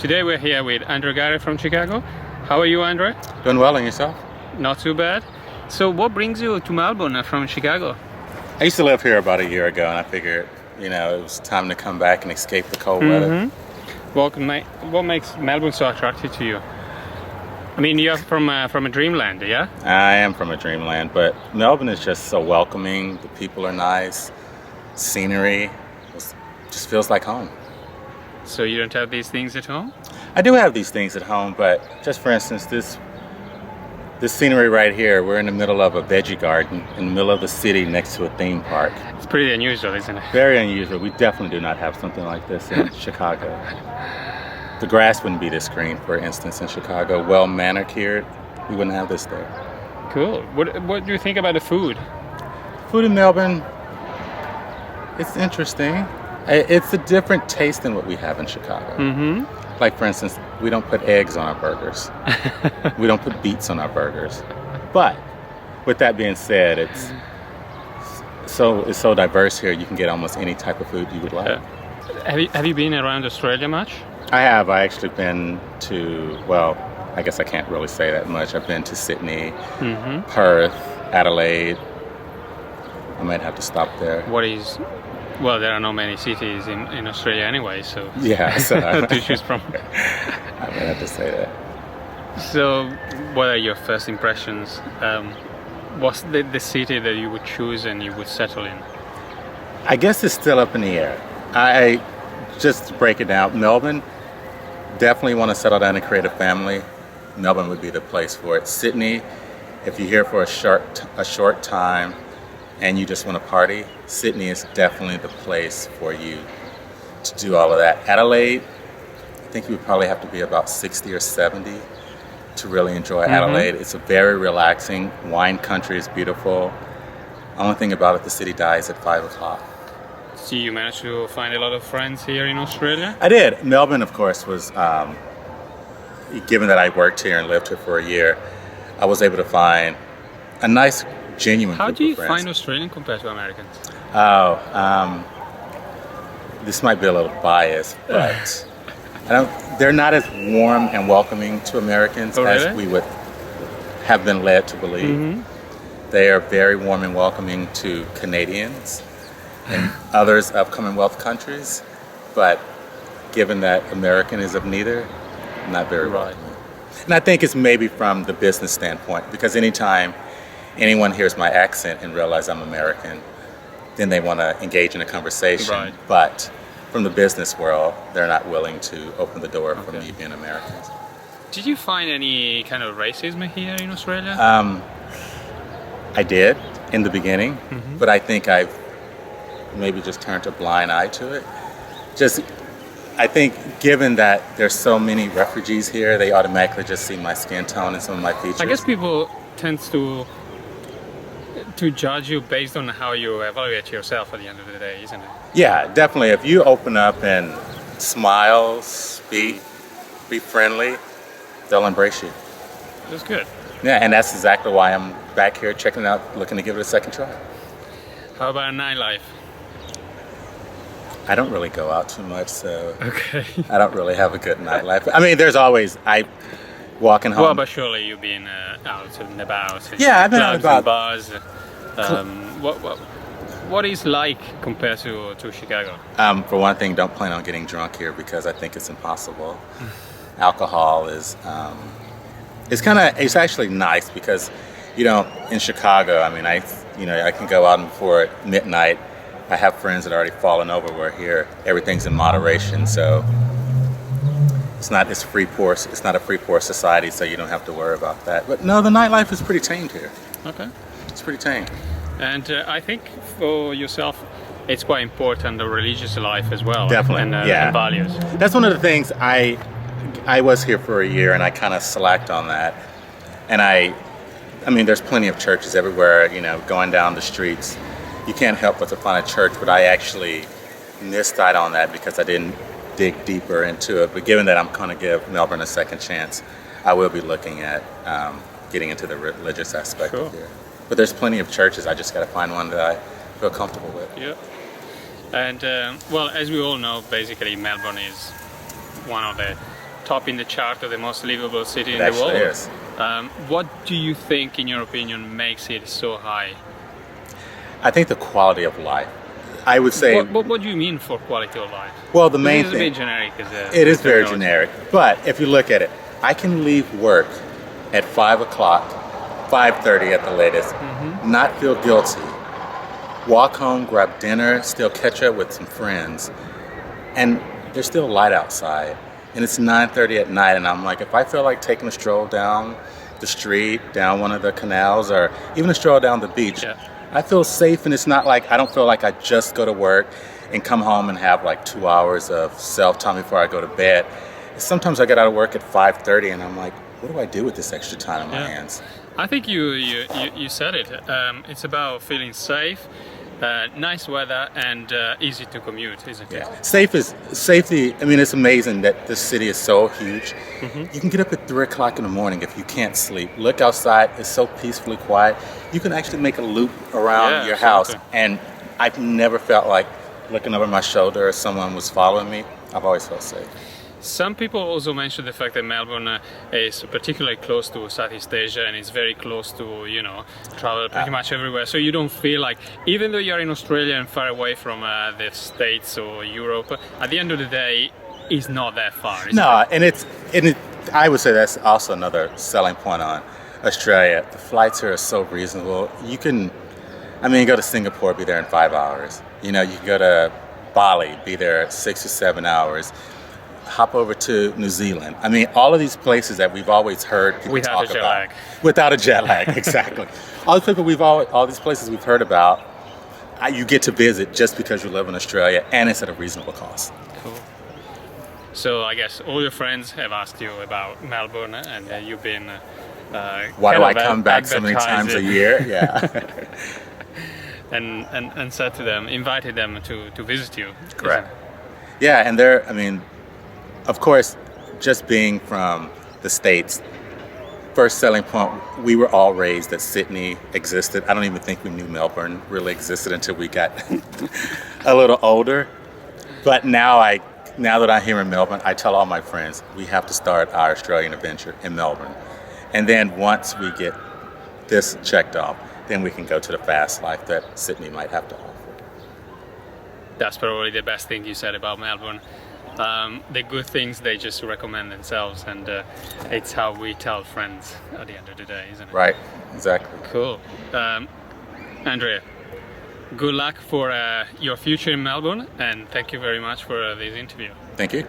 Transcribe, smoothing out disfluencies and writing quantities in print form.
Today we're here with Andre from Chicago. How are you, Andre? Doing well, and yourself? Not too bad. So what brings you to Melbourne from Chicago? I used to live here about a year ago, and I figured, it was time to come back and escape the cold weather. What makes Melbourne so attractive to you? I mean, you're from a dreamland, yeah? I am from a dreamland, but Melbourne is just so welcoming. The people are nice. Scenery just feels like home. So you don't have these things at home? I do have these things at home, but just for instance, this scenery right here, we're in the middle of a veggie garden in the middle of the city next to a theme park. It's pretty unusual, isn't it? Very unusual. We definitely do not have something like this in Chicago. The grass wouldn't be this green, for instance, in Chicago. Well manicured, we wouldn't have this there. Cool. What do you think about the food? Food in Melbourne, it's interesting. It's a different taste than what we have in Chicago. Like, for instance, we don't put eggs on our burgers. We don't put beets on our burgers. But with that being said, it's so diverse here. You can get almost any type of food you would like. Have you been around Australia much? I have. I actually been to, well, I guess I can't really say that much. I've been to Sydney, Perth, Adelaide. I might have to stop there. Well, there are not many cities in Australia anyway, so yeah, so to choose from. I might have to say that. So, what are your first impressions? What's the city that you would choose and you would settle in? I guess it's still up in the air. I just to break it down, Melbourne, definitely want to settle down and create a family. Melbourne would be the place for it. Sydney, if you're here for a short time and you just want to party, Sydney is definitely the place for you to do all of that. Adelaide, I think you would probably have to be about 60 or 70 to really enjoy Adelaide. It's a very relaxing. Wine country is beautiful. Only thing about it, the city dies at 5 o'clock. So you managed to find a lot of friends here in Australia? I did. Melbourne, of course, was, given that I worked here and lived here for a year, I was able to find a nice, genuine How group do you of friends. find Australian compared to Americans? This might be a little biased, but they're not as warm and welcoming to Americans as we would have been led to believe. They are very warm and welcoming to Canadians and others of Commonwealth countries, but given that American is of neither, not very welcoming. And I think it's maybe from the business standpoint, because anytime anyone hears my accent and realize I'm American, then they want to engage in a conversation. But from the business world, they're not willing to open the door for me being American. Did you find any kind of racism here in Australia? I did in the beginning, but I think I've maybe just turned a blind eye to it. I think given that there's so many refugees here, they automatically just see my skin tone and some of my features. I guess people tend to judge you based on how you evaluate yourself at the end of the day, isn't it? Yeah, definitely. If you open up and smile, speak, be friendly, they'll embrace you. That's good. Yeah, and that's exactly why I'm back here checking it out, looking to give it a second try. How about nightlife? I don't really go out too much, so I don't really have a good nightlife. I mean, there's always, walking home. Well, but surely you've been out and about. Yeah, I've been out and about. Bars. What is like compared to Chicago? For one thing, don't plan on getting drunk here because I think it's impossible. Alcohol is, it's actually nice because, in Chicago, I mean, I can go out before midnight. I have friends that are already fallen over. Where here, everything's in moderation, so it's not a free pour society, so you don't have to worry about that. But no, the nightlife is pretty tamed here. Okay, it's pretty tame. And I think for yourself, it's quite important the religious life as well. Definitely, and values. That's one of the things I was here for a year, and I kind of slacked on that. And I mean, there's plenty of churches everywhere. Going down the streets. You can't help but to find a church, but I actually missed out on that because I didn't dig deeper into it. But given that I'm going to give Melbourne a second chance, I will be looking at getting into the religious aspect of here. But there's plenty of churches. I just got to find one that I feel comfortable with. Yeah. And well, as we all know, basically Melbourne is one of the top in the chart of the most livable city in It the world. actually is. What do you think, in your opinion, makes it so high? I think the quality of life. I would say. What do you mean for quality of life? Well, the main This is thing. a bit generic. It is very generic. But if you look at it, I can leave work at 5 o'clock, 5:30 at the latest, not feel guilty, walk home, grab dinner, still catch up with some friends, and there's still light outside. And it's 9:30 at night, and I'm like, if I feel like taking a stroll down the street, down one of the canals, or even a stroll down the beach, I feel safe, and it's not like I don't feel like I just go to work and come home and have like 2 hours of self-time before I go to bed. Sometimes I get out of work at 5:30, and I'm like, what do I do with this extra time in my hands? I think you said it. It's about feeling safe, nice weather, and easy to commute, isn't it? Yeah, safety. I mean, it's amazing that this city is so huge. You can get up at 3 o'clock in the morning if you can't sleep. Look outside; it's so peacefully quiet. You can actually make a loop around your house, and I've never felt like looking over my shoulder or someone was following me. I've always felt safe. Some people also mention the fact that Melbourne is particularly close to Southeast Asia, and it's very close to, travel pretty much everywhere. So you don't feel like, even though you're in Australia and far away from the States or Europe, at the end of the day, it's not that far. No, and I would say that's also another selling point on Australia. The flights here are so reasonable. You can go to Singapore, be there in 5 hours. You can go to Bali, be there 6 or 7 hours. Hop over to New Zealand. All of these places that we've always heard people talk about. Without a jet lag, exactly. All these places we've heard about, you get to visit just because you live in Australia, and it's at a reasonable cost. Cool. So I guess all your friends have asked you about Melbourne, and you've been. Why do I come back so many times a year? Yeah. and said to them, invited them to visit you. Correct. Yeah, and of course, just being from the States, first selling point, we were all raised that Sydney existed. I don't even think we knew Melbourne really existed until we got a little older. But now that I'm here in Melbourne, I tell all my friends, we have to start our Australian adventure in Melbourne. And then once we get this checked off, then we can go to the fast life that Sydney might have to offer. That's probably the best thing you said about Melbourne. The good things, they just recommend themselves, and it's how we tell friends at the end of the day, isn't it? Right, exactly. Cool. Andrea, good luck for your future in Melbourne, and thank you very much for this interview. Thank you.